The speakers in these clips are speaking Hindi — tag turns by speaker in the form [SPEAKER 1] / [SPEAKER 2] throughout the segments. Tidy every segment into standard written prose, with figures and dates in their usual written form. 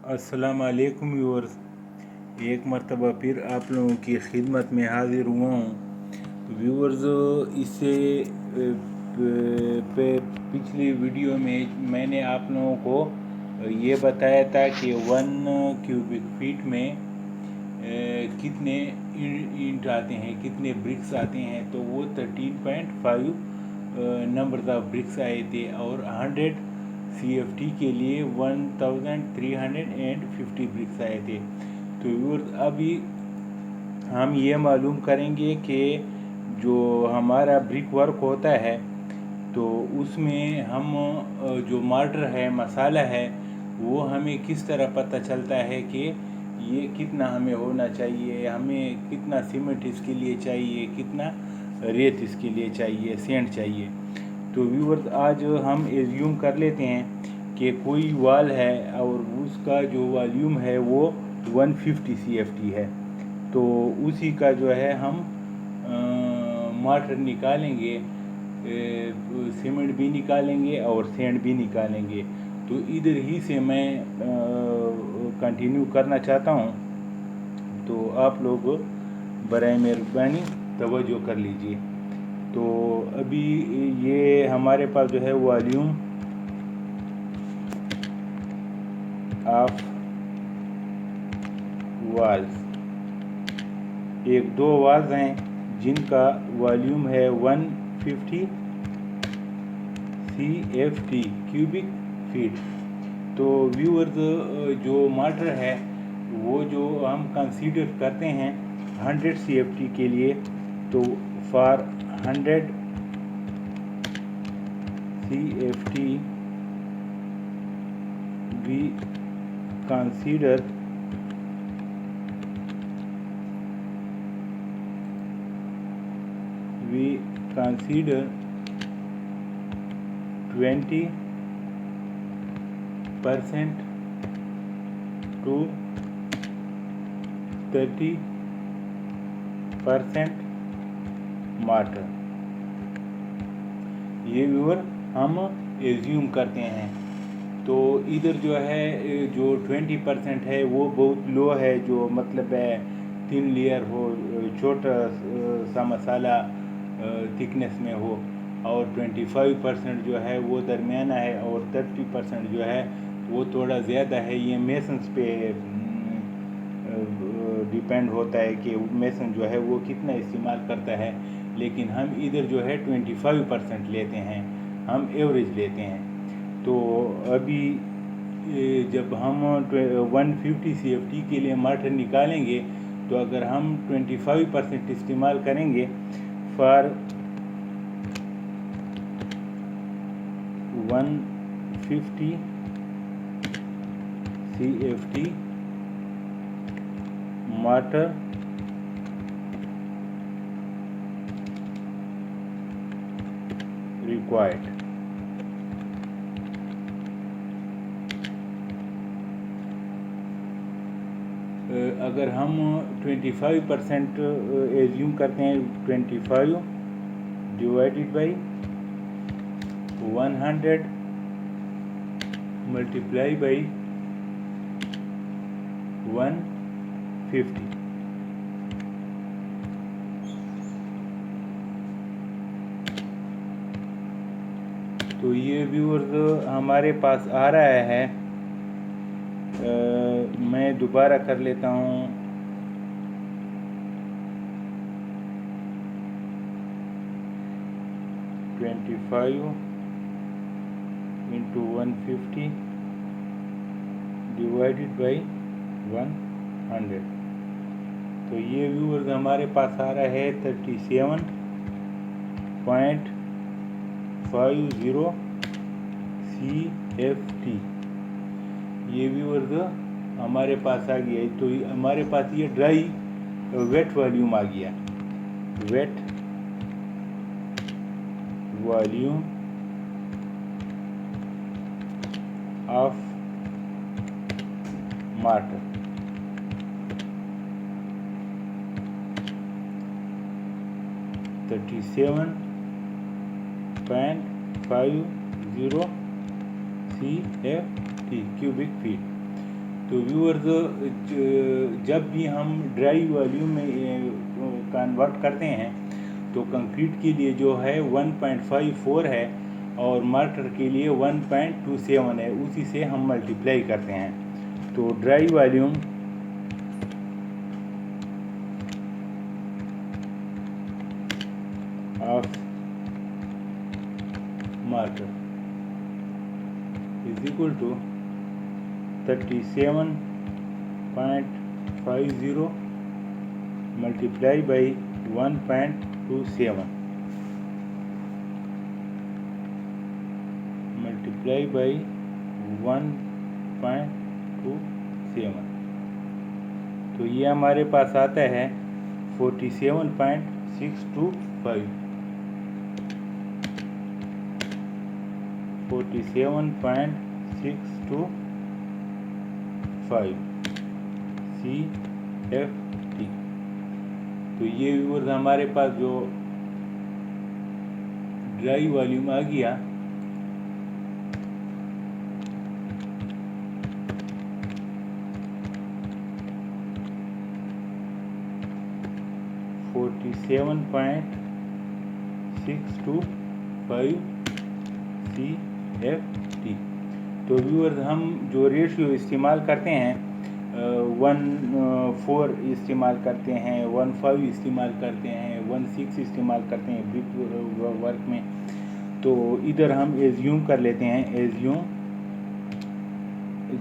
[SPEAKER 1] अस्सलाम वालेकुम व्यूअर्स। एक मरतबा फिर आप लोगों की खिदमत में हाज़िर हुआ हूँ। व्यूअर्स, इससे पिछली वीडियो में मैंने आप लोगों को ये बताया था कि 1 क्यूबिक फीट में कितने इंट आते हैं, कितने ब्रिक्स आते हैं। तो वो 13.5 नंबर ऑफ ब्रिक्स आए थे और 100 CFT के लिए 1350 ब्रिक्स आए थे। तो व्यूअर्स, अभी हम ये मालूम करेंगे कि जो हमारा ब्रिक वर्क होता है तो उसमें हम जो मार्टर है, मसाला है, वो हमें किस तरह पता चलता है कि ये कितना हमें होना चाहिए, हमें कितना सीमेंट इसके लिए चाहिए, कितना रेत इसके लिए चाहिए, सेंट चाहिए। तो व्यूअर्स, आज हम एज्यूम कर लेते हैं कि कोई वाल है और उसका जो वॉल्यूम है वो 150 CFT है। तो उसी का जो है हम मार्टर निकालेंगे, सीमेंट भी निकालेंगे और सेंट भी निकालेंगे। तो इधर ही से मैं कंटिन्यू करना चाहता हूँ, तो आप लोग बराए मेहरबानी तवज्जो कर लीजिए। तो अभी ये हमारे पास जो है वॉल्यूम ऑफ वाल्स, एक दो वाल्स हैं जिनका वॉल्यूम है 150 CFT क्यूबिक फीट। तो व्यूअर्स, जो मार्टर है वो जो हम कंसीडर करते हैं 100 CFT के लिए, तो for 100 CFT we consider we consider 20% to 30% martyr. ये व्यूअर हम एज्यूम करते हैं। तो इधर जो है जो 20% है वो बहुत लो है, जो मतलब है 3 लेयर हो, छोटा सा मसाला थिकनेस में हो, और 25% जो है वो दरमियाना है, और 30% जो है वो थोड़ा ज़्यादा है। ये मेसन्स पे डिपेंड होता है कि मेसन जो है वो कितना इस्तेमाल करता है। लेकिन हम इधर जो है 25% लेते हैं, हम एवरेज लेते हैं। तो अभी जब हम 150 CFT के लिए मार्टर निकालेंगे, तो अगर हम 25% इस्तेमाल करेंगे फॉर 150 CFT मार्टर रिक्वायर्ड। अगर हम 25% एज्यूम करते हैं, 25 डिवाइडेड बाई 100 मल्टीप्लाई बाई 150, तो ये व्यूअर्स हमारे पास आ रहा है। मैं दोबारा कर लेता हूँ। $25 into 150 डिवाइडेड बाई 100। तो ये व्यूअर्स हमारे पास आ रहा है 37.50 CFT। ये व्यूअर्स हमारे पास आ गया। तो हमारे पास ये ड्राई वेट वॉल्यूम आ गया, wet volume of mortar. $37.50 CFT cubic feet. तो व्यूअर्स, जब भी हम ड्राई वॉल्यूम में कन्वर्ट करते हैं तो कंक्रीट के लिए जो है 1.54 है और मार्टर के लिए 1.27 है, उसी से हम मल्टीप्लाई करते हैं। तो dry volume of mortar is equal to 37.50 multiply by 1.27 multiply by 1.27। तो ये हमारे पास आता है 47.625 CFT। तो ये व्यूअर्स हमारे पास जो ड्राई वॉल्यूम आ गया, CFT। तो व्यूअर्स हम जो रेशियो इस्तेमाल करते हैं 1:4 इस्तेमाल करते हैं, 1:5 इस्तेमाल करते हैं, 1:6 इस्तेमाल करते हैं ब्रिक वर्क में। तो इधर हम एज्यूम कर लेते हैं,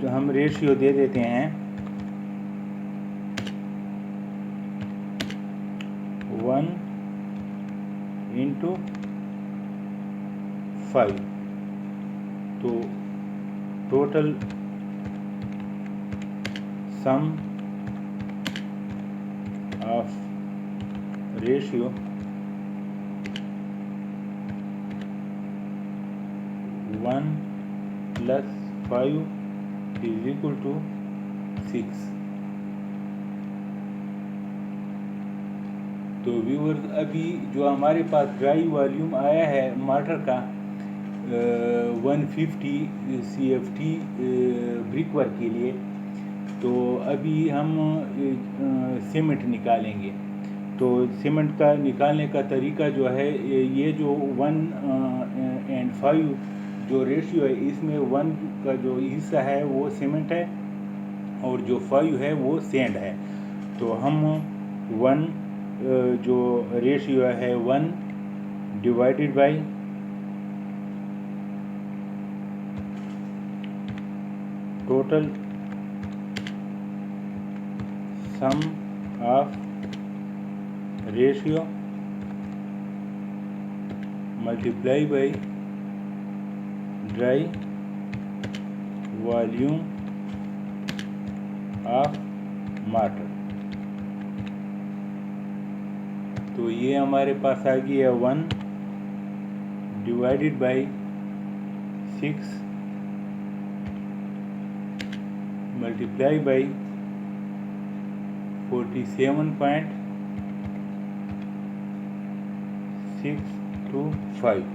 [SPEAKER 1] तो हम रेशियो दे देते हैं 1:5। तो टोटल सम ऑफ रेशियो 1 + 5 = 6। तो व्यूअर्स, अभी जो हमारे पास ड्राई वॉल्यूम आया है मार्टर का 150 CFT ब्रिक वर्क के लिए, तो अभी हम सीमेंट निकालेंगे। तो सीमेंट का निकालने का तरीका जो है, ये जो 1:5 जो रेशियो है, इसमें 1 का जो हिस्सा है वो सीमेंट है और जो 5 है वो सैंड है। तो हम 1 जो रेशियो है 1 divided by total sum of ratio multiply by dry volume of martyr. तो ये हमारे पास आ गया 1 डिवाइडेड बाई 6 मल्टीप्लाई बाई 47.625।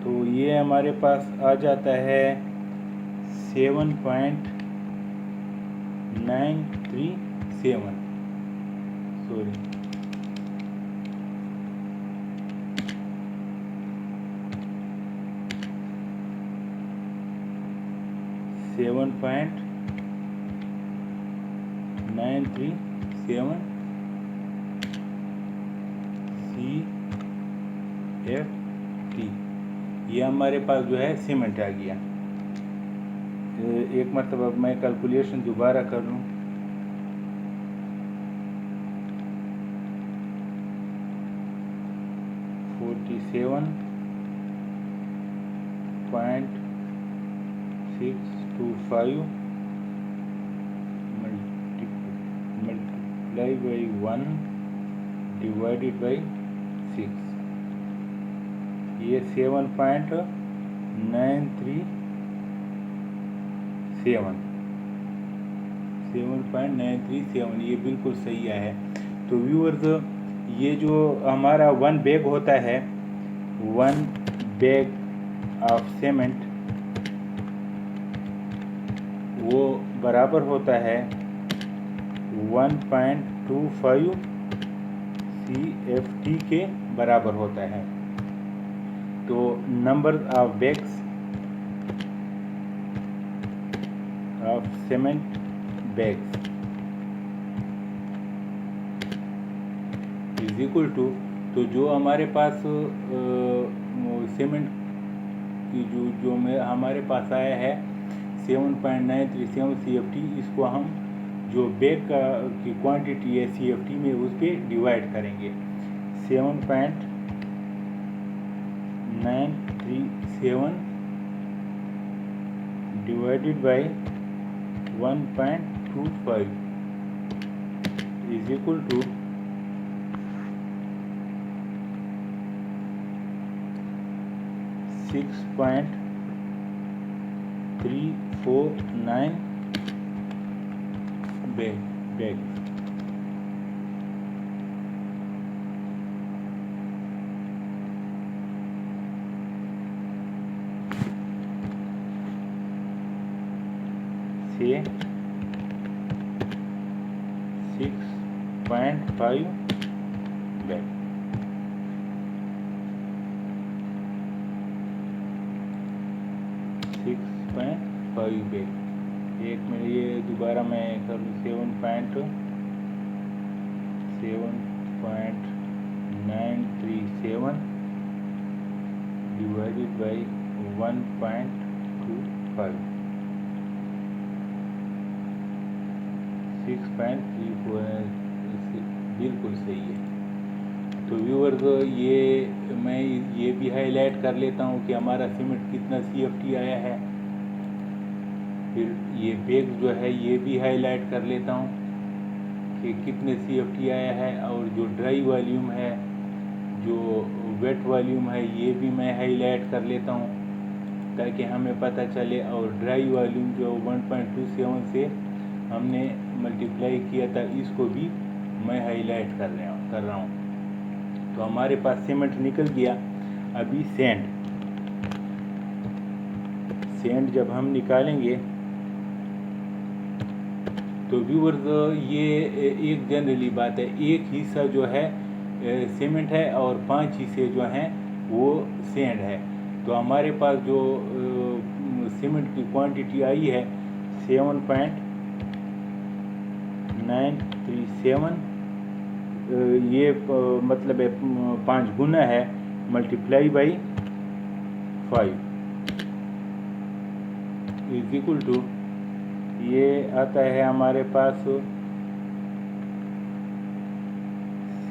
[SPEAKER 1] तो ये हमारे पास आ जाता है 7.937 सॉरी 7.937 CFT। ये हमारे पास जो है सीमेंट आ गया। एक मरतबा मैं कैलकुलेशन दोबारा कर लूँ। $47.625 multiply by 1 divided by 6, ये 7.937 ये बिल्कुल सही है। तो व्यूअर्स, ये जो हमारा 1 बैग होता है, 1 बैग ऑफ सीमेंट वो बराबर होता है 1.25 CFT के बराबर होता है। तो number of bags of cement bags is equal to, तो जो हमारे पास सीमेंट की जो में हमारे पास आया है 7.937 CFT, इसको हम जो बैग की क्वांटिटी है CFT में उस पर डिवाइड करेंगे। 7.937 divided by 1.25 is equal to 6.349 bag. से 6.5 बैग। एक मिनट, ये दोबारा मैं कर लूँ। 7.937 डिवाइडेड बाई 1.25 6.34 बिल्कुल सही है। तो व्यूअर्स, ये मैं ये भी हाईलाइट कर लेता हूँ कि हमारा सीमेंट कितना CFT आया है। फिर ये बैग जो है ये भी हाईलाइट कर लेता हूँ कि कितने CFT आया है, और जो ड्राई वॉल्यूम है, जो वेट वॉल्यूम है, ये भी मैं हाईलाइट कर लेता हूँ ताकि हमें पता चले। और ड्राई वॉल्यूम जो 1.27 से हमने मल्टीप्लाई किया था, इसको भी मैं हाईलाइट कर रहा हूँ। तो हमारे पास सीमेंट निकल गया। अभी सैंड जब हम निकालेंगे तो व्यूअर्स, ये एक जनरली बात है, एक हिस्सा जो है सीमेंट है और 5 हिस्से जो हैं वो सैंड है। तो हमारे पास जो सीमेंट की क्वांटिटी आई है 7.937, ये मतलब 5 गुना है, multiply by 5 is equal to, ये आता है हमारे पास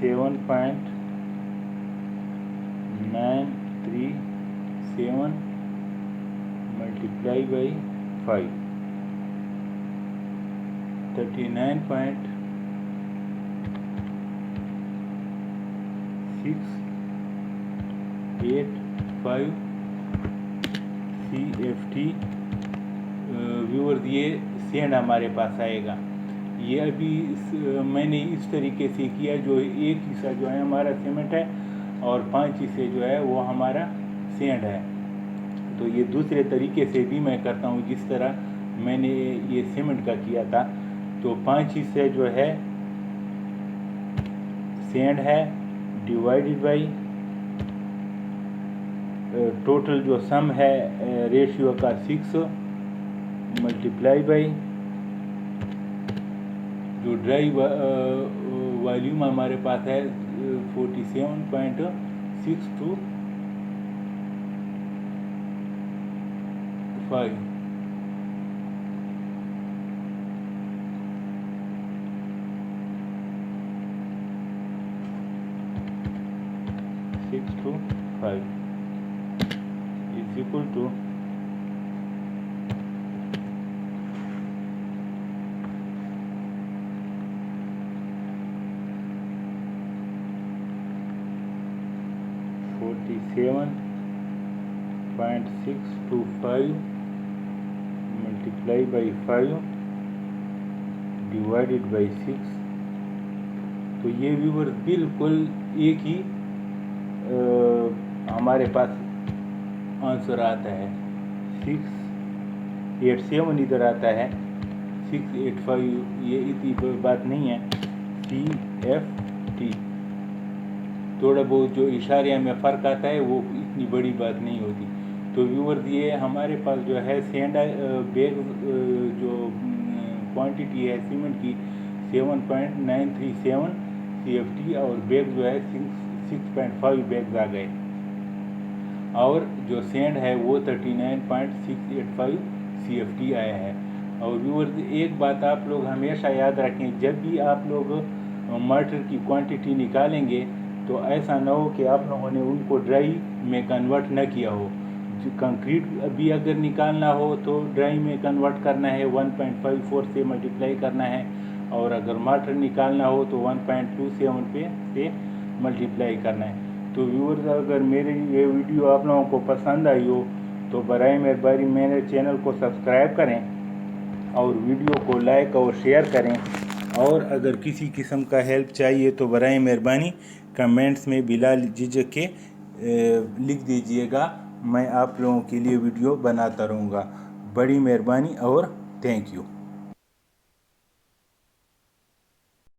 [SPEAKER 1] 7.937 मल्टीप्लाई बाई 5 39.685 CFT। व्यूअर्स, ये सैंड हमारे पास आएगा। ये अभी मैंने इस तरीके से किया, जो एक हिस्सा जो है हमारा सीमेंट है और 5 हिस्से जो है वो हमारा सैंड है। तो ये दूसरे तरीके से भी मैं करता हूँ, जिस तरह मैंने ये सीमेंट का किया था। तो 5 हिस्से जो है सैंड है, डिवाइडेड बाई टोटल जो सम है रेशियो का 6 मल्टीप्लाई बाई जो ड्राई वॉल्यूम हमारे पास है 47.625 625 is equal to 47.625 multiplied by 5 divided by 6। तो ये व्यूअर बिल्कुल एक ही हमारे पास आंसर आता है 6 687 इधर आता है, 685 ये इतनी कोई बात नहीं है। CFT थोड़ा बहुत जो इशारिया में फ़र्क आता है वो इतनी बड़ी बात नहीं होती। तो व्यूअर्स ये हमारे पास जो है सैंड बैग जो क्वांटिटी है सीमेंट की 7.937 CFT और बैग जो है 6.5 बैग्स आ गए और जो सैंड है वो 39.685 CFT आया है। और व्यूअर्स एक बात आप लोग हमेशा याद रखें, जब भी आप लोग मटर की क्वांटिटी निकालेंगे तो ऐसा ना हो कि आप लोगों ने उनको ड्राई में कन्वर्ट न किया हो। कंक्रीट भी अगर निकालना हो तो ड्राई में कन्वर्ट करना है, 1.54 से मल्टीप्लाई करना है, और अगर मटर निकालना हो तो 1.27 पे से मल्टीप्लाई करना है। तो व्यूअर्स अगर मेरी ये वीडियो आप लोगों को पसंद आई हो तो बराए मेहरबानी मेरे चैनल को सब्सक्राइब करें और वीडियो को लाइक और शेयर करें। और अगर किसी किस्म का हेल्प चाहिए तो बराए मेहरबानी कमेंट्स में बिला झिझक के लिख दीजिएगा, मैं आप लोगों के लिए वीडियो बनाता रहूँगा। बड़ी मेहरबानी और थैंक यू।